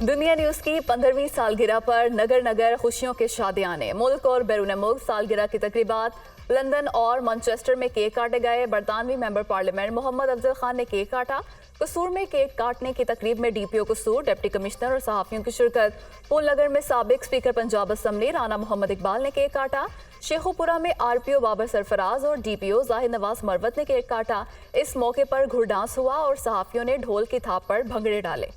दुनिया न्यूज की 15वीं सालगिरह पर नगर नगर खुशियों के शादियाने। मुल्क और बैरून मुल्क सालगिरह की तकरीबात। लंदन और मैनचेस्टर में केक काटे गए। बरतानवी मेंबर पार्लियामेंट मोहम्मद अफजल खान ने केक काटा। कसूर में केक काटने की तकरीब में डीपीओ कसूर, डिप्टी कमिश्नर और सहाफियों की शिरकत। पुलनगर में साबिक स्पीकर पंजाब असम्बली राना मोहम्मद इकबाल ने केक काटा। शेखुपुरा में आरपीओ बाबर सरफराज और डीपीओ जाहिद नवाज मरवत ने केक काटा। इस मौके पर घुड़ डांस हुआ और सहाफियों ने ढोल की थाप पर भंगड़े डाले।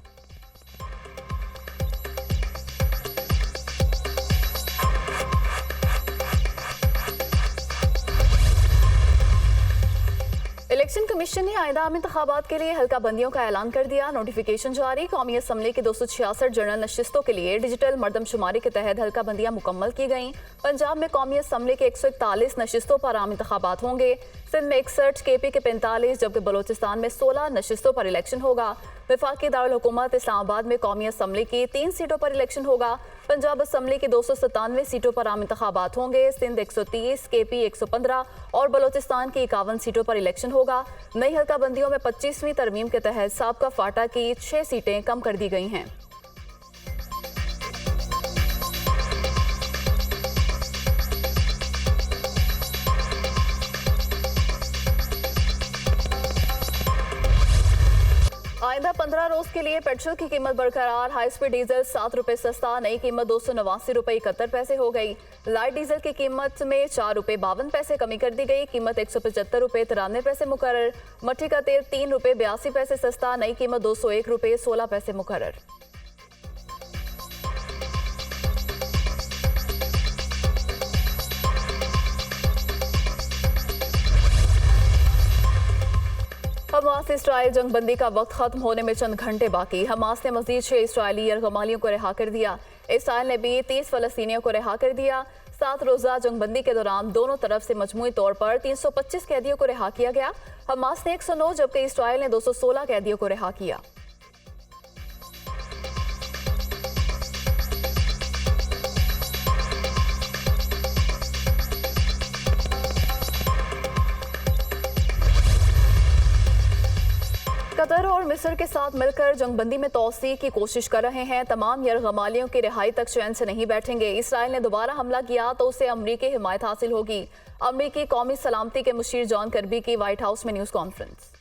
इलेक्शन कमीशन ने आइंदा आम इंतखाबात के लिए हल्का बंदियों का ऐलान कर दिया। नोटिफिकेशन जारी। कौमी असम्बली की 266 जनरल नशिस्तों के लिए डिजिटल मरदमशुमारी के तहत हल्का बंदियां मुकम्मल की गईं। पंजाब में कौमी असम्बली के 141 नशिस्तों पर आम इंतखाबात होंगे। सिंध में 61, केपी के 45, जबकि बलोचिस्तान में 16 नशिस्तों पर इलेक्शन होगा। वफाकी दारुल हुकूमत इस्लामाबाद में कौमी असम्बली की 3 सीटों पर इलेक्शन होगा। पंजाब असम्बली की 297 सीटों पर आम इंतखाबात होंगे। सिंध 130, केपी 115 और बलोचिस्तान की 51 सीटों पर इलेक्शन होगा। नई हल्का बंदियों में 25वीं तरमीम के तहत साबका फाटा की 6 सीटें कम कर दी गई हैं। आइंदा 15 रोज के लिए पेट्रोल की कीमत बरकरार। हाई स्पीड डीजल 7 रुपए सस्ता, नई कीमत 289 रुपए 71 पैसे हो गई। लाइट डीजल की कीमत में 4 रुपए 52 पैसे कमी कर दी गई। कीमत 175 रुपए 93 पैसे मुकर्रर। मट्टी का तेल 3 रुपए 82 पैसे सस्ता, नई कीमत 201 रुपए 16 पैसे मुकर्रर। हमास इसराइल जंगबंदी का वक्त खत्म होने में चंद घंटे बाकी। हमास ने मजीद 6 इसराइली यरगमालियों को रिहा कर दिया। इसराइल ने भी 30 फलस्तीनियों को रिहा कर दिया। 7 रोजा जंगबंदी के दौरान दोनों तरफ से मजमूई तौर पर 325 कैदियों को रिहा किया गया। हमास ने 109 जबकि इसराइल ने 216 कैदियों को रिहा किया। कतर और मिस्र के साथ मिलकर जंगबंदी में तौसी की कोशिश कर रहे हैं। तमाम यरगमालियों की रिहाई तक चैन से नहीं बैठेंगे। इसराइल ने दोबारा हमला किया तो उसे अमरीकी हिमायत हासिल होगी। अमरीकी कौमी सलामती के मुशीर जॉन कर्बी की व्हाइट हाउस में न्यूज कॉन्फ्रेंस।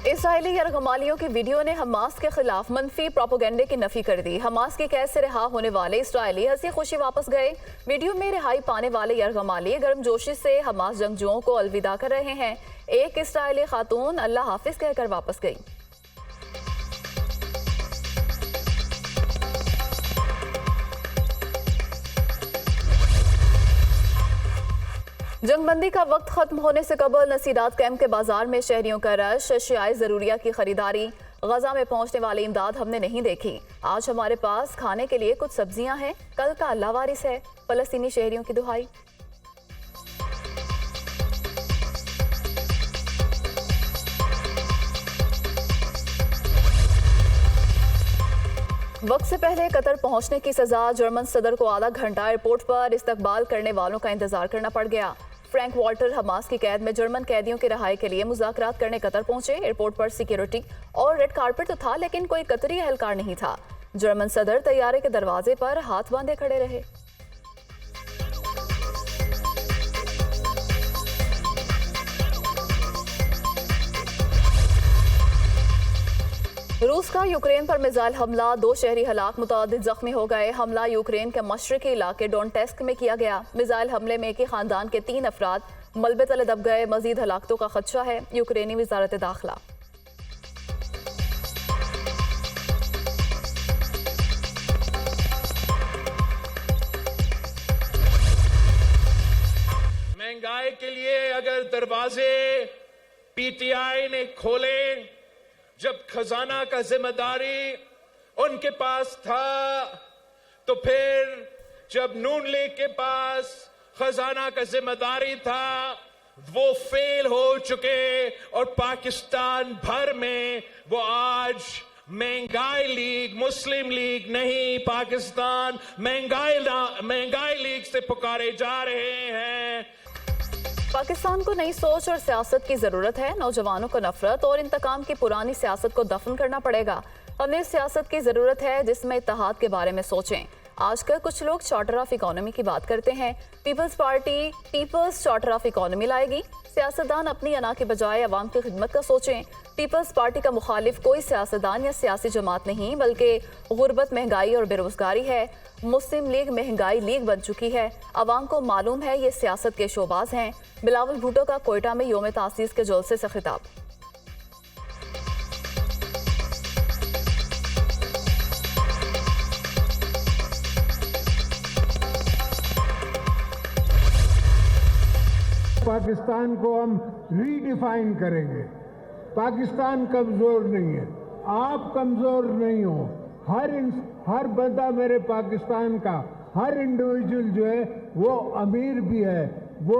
इसराइली यरगमालियों की वीडियो ने हमास के खिलाफ मनफी प्रोपेगेंडे की नफी कर दी। हमास की कैद से रिहा होने वाले इसराइली हंसी खुशी वापस गए। वीडियो में रिहाई पाने वाले यरगमाली गर्मजोशी से हमास जंगजुओं को अलविदा कर रहे हैं। एक इसराइली खातून अल्लाह हाफिज कहकर वापस गई। जंगबंदी का वक्त खत्म होने से कबल नसीरात कैंप के बाजार में शहरियों का रश, अशियाए ज़रूरिया की खरीदारी। गजा में पहुंचने वाली इमदाद हमने नहीं देखी। आज हमारे पास खाने के लिए कुछ सब्जियां हैं, कल का अल्लाह वारिस है। फलस्तीनी शहरियों की दुहाई। वक्त से पहले कतर पहुंचने की सजा। जर्मन सदर को आधा घंटा एयरपोर्ट पर इस्तकबाल करने वालों का इंतजार करना पड़ गया। फ्रैंक वॉल्टर हमास की कैद में जर्मन कैदियों की रिहाई के लिए मुज़ाकरात करने कतर पहुंचे। एयरपोर्ट पर सिक्योरिटी और रेड कारपेट तो था, लेकिन कोई कतरी एहलकार नहीं था। जर्मन सदर तैयारे के दरवाजे पर हाथ बांधे खड़े रहे। रूस का यूक्रेन पर मिसाइल हमला, 2 शहरी हलाक, मुतअद्दिद जख्मी हो गए। हमला यूक्रेन के मशरकी इलाके डोनेट्स्क में किया गया। मिसाइल हमले में एक ही खानदान के 3 अफराद मलबे तले दब गए। मजीद हलाकतों का खदशा है। यूक्रेनी वजारत दाखिला। महंगाई के लिए अगर दरवाजे पीटीआई ने खोले, जब खजाना का जिम्मेदारी उनके पास था, तो फिर जब नून लीग के पास खजाना का जिम्मेदारी था, वो फेल हो चुके और पाकिस्तान भर में वो आज महंगाई लीग, मुस्लिम लीग नहीं, पाकिस्तान महंगाई लीग से पुकारे जा रहे हैं। पाकिस्तान को नई सोच और सियासत की जरूरत है। नौजवानों को नफरत और इंतकाम की पुरानी सियासत को दफन करना पड़ेगा। हमें सियासत की जरूरत है जिसमें इत्तेहाद के बारे में सोचें। आजकल कुछ लोग चार्टर ऑफ इकोनॉमी की बात करते हैं। Peoples Party people's charter of economy लाएगी। सियासतदान अपनी अना के बजाय अवाम की खिदमत का सोचें। पीपल्स पार्टी का मुखालिफ कोई सियासतदान या सियासी जमात नहीं बल्कि गुर्बत, महंगाई और बेरोजगारी है। मुस्लिम लीग महंगाई लीग बन चुकी है। अवाम को मालूम है ये सियासत के शोबाज हैं। बिलावल भुट्टो का कोयटा में यौम तासीस के जुलसे से खिताब। पाकिस्तान को हम रीडिफाइन करेंगे। पाकिस्तान कमजोर नहीं है, आप कमजोर नहीं हो। हर बंदा मेरे पाकिस्तान का, हर इंडिविजुअल जो है वो अमीर भी है, वो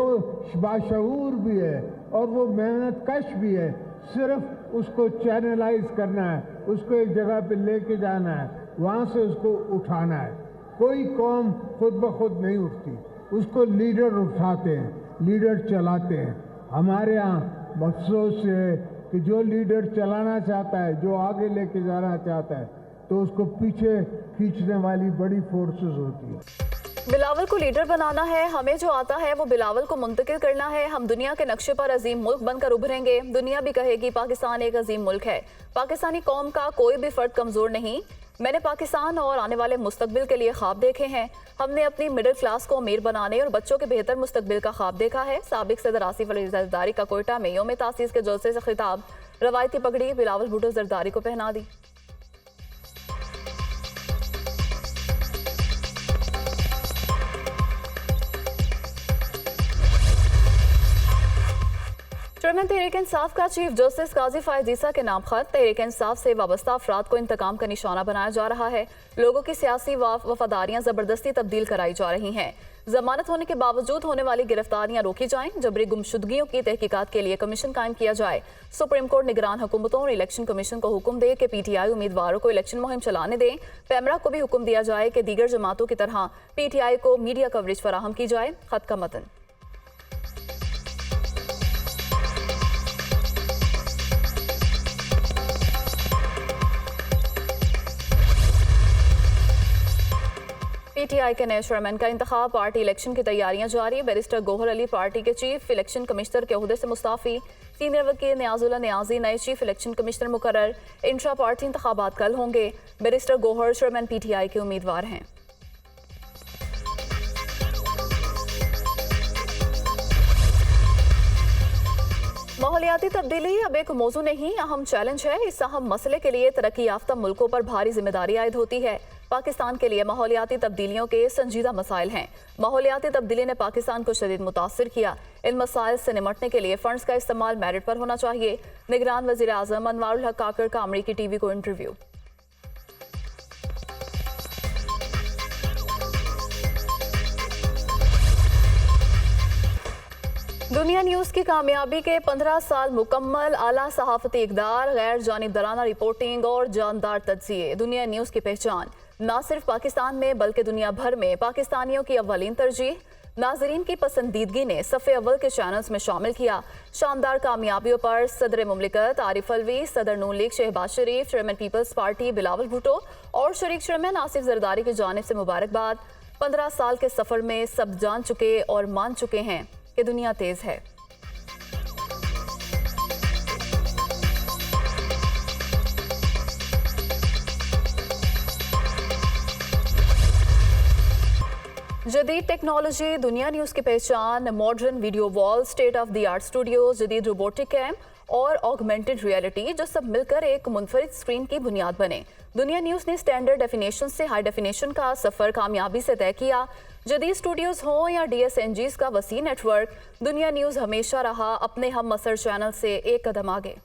बाशऊर भी है और वो मेहनत कश भी है। सिर्फ उसको चैनलाइज करना है, उसको एक जगह पे लेके जाना है, वहाँ से उसको उठाना है। कोई कौम खुद ब खुद नहीं उठती, उसको लीडर उठाते हैं, लीडर चलाते हैं। हमारे यहाँ अफसोस है कि जो लीडर चलाना चाहता है, जो आगे लेके जाना चाहता है, तो उसको पीछे खींचने वाली बड़ी फोर्सेस होती है। बिलावल को लीडर बनाना है। हमें जो आता है वो बिलावल को मुंतकिल करना है। हम दुनिया के नक्शे पर अजीम मुल्क बनकर उभरेंगे। दुनिया भी कहेगी पाकिस्तान एक अजीम मुल्क है। पाकिस्तानी कौम का कोई भी फर्द कमजोर नहीं। मैंने पाकिस्तान और आने वाले मुस्तकबिल के लिए ख्वाब देखे हैं। हमने अपनी मिडिल क्लास को अमीर बनाने और बच्चों के बेहतर मुस्तकबिल का ख्वाब देखा है। साबिक सदर आसिफ अली जरदारी का कोयटा में यौम तासीस के जुलसे से खिताब। रवायती पगड़ी बिलावल भुट्टो जरदारी को पहना दी। चेयरमैन तहरीक इंसाफ का चीफ जस्टिस काजी फायद ईसा के नाम खत। तहरीक इंसाफ से वाबस्ता अफराद को इंतकाम का निशाना बनाया जा रहा है। लोगों की सियासी वफादारियां जबरदस्ती तब्दील कराई जा रही हैं। जमानत होने के बावजूद होने वाली गिरफ्तारियां रोकी जाएं। जबरी गुमशुदगियों की तहकीकात के लिए कमीशन कायम किया जाए। सुप्रीम कोर्ट निगरान हुकूमतों और इलेक्शन कमीशन को हुक्म दे कि PTI उम्मीदवारों को इलेक्शन मुहिम चलाने दें। पैमरा को भी हुक्म दिया जाए कि दीगर जमातों की तरह PTI को मीडिया कवरेज फराहम की जाए। खत का मतन। PTI के नए चेयरमैन का इंतखाब। पार्टी इलेक्शन की तैयारियां जारी। बैरिस्टर गोहर अली पार्टी के चीफ इलेक्शन कमिश्नर के ओहदे से मुस्ताफी। सीनियर वकील नियाजुल्लाह नियाजी नए चीफ इलेक्शन कमिश्नर मुकर्रर। इंट्रा पार्टी इंतखाबात कल होंगे। बैरिस्टर गोहर चेयरमैन PTI के उम्मीदवार हैं। माहौलियाती तब्दीली अब एक मौजू नहीं, अहम चैलेंज है। इस अहम मसले के लिए तरक्की याफ्ता मुल्कों पर भारी जिम्मेदारी आयद होती है। पाकिस्तान के लिए माहौलियाती तब्दीलियों के संजीदा मसाइल हैं। माहौलियाती तब्दीली ने पाकिस्तान को शदीद मुतासिर किया। इन मसाइल से निमटने के लिए फंड्स का इस्तेमाल मेरिट पर होना चाहिए। निगरान वज़ीर आज़म अनवारुल हक काकड़ का अमरीकी TV को इंटरव्यू। दुनिया न्यूज़ की कामयाबी के 15 साल मुकम्मल। आला सहाफती इक़दार, गैर जानिबदाराना रिपोर्टिंग और जानदार तज्ज़िये। दुनिया न्यूज़ की पहचान न सिर्फ पाकिस्तान में बल्कि दुनिया भर में पाकिस्तानियों की अव्वलीन तरजीह। नाजरीन की पसंदीदगी ने सफ़े अव्वल के चैनल्स में शामिल किया। शानदार कामयाबियों पर सदर मुमलिकत आरिफ अलवी, सदर नून लीग शहबाज शरीफ, चेयरमैन पीपल्स पार्टी बिलावल भुट्टो और शरीक चेयरमैन आसिफ जरदारी की जानिब से मुबारकबाद। 15 साल के सफ़र में सब जान चुके और मान चुके हैं कि दुनिया तेज है। जदीद टेक्नोलॉजी, दुनिया न्यूज़ की पहचान, modern video wall, state of the art studios, जदीद रोबोटिक कैम्प और ऑगमेंटेड रियलिटी, जो सब मिलकर एक मुनफरिद स्क्रीन की बुनियाद बने। दुनिया न्यूज़ ने स्टैंडर्ड डेफिनेशन से हाई डेफिनेशन का सफ़र कामयाबी से तय किया। जदीद स्टूडियोज हों या DSNGs का वसी नेटवर्क, दुनिया न्यूज़ हमेशा रहा अपने हम असर चैनल से एक कदम आगे।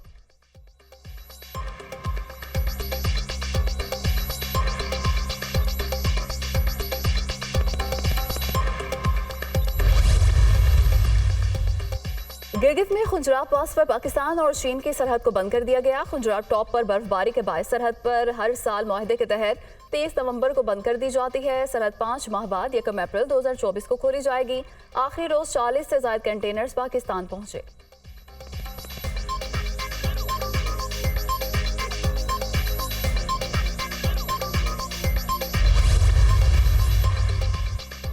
गिलगित में खुंजराह पास पर पाकिस्तान और चीन की सरहद को बंद कर दिया गया। खुंजराह टॉप पर बर्फबारी के बायस सरहद पर हर साल मुआहदे के तहत 23 नवंबर को बंद कर दी जाती है। सरहद 5 माह बाद 1 अप्रैल 2024 को खोली जाएगी। आखिरी रोज 40 से ज्यादा कंटेनर्स पाकिस्तान पहुंचे।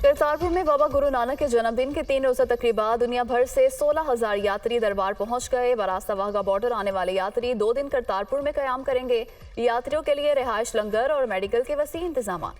करतारपुर में बाबा गुरु नानक के जन्मदिन के 3 रोजा तकरीबा दुनिया भर से 16,000 यात्री दरबार पहुंच गए। वारास्ता वाघा बॉर्डर आने वाले यात्री 2 दिन करतारपुर में कयाम करेंगे। यात्रियों के लिए रिहाइश, लंगर और मेडिकल के वसी इंतजाम।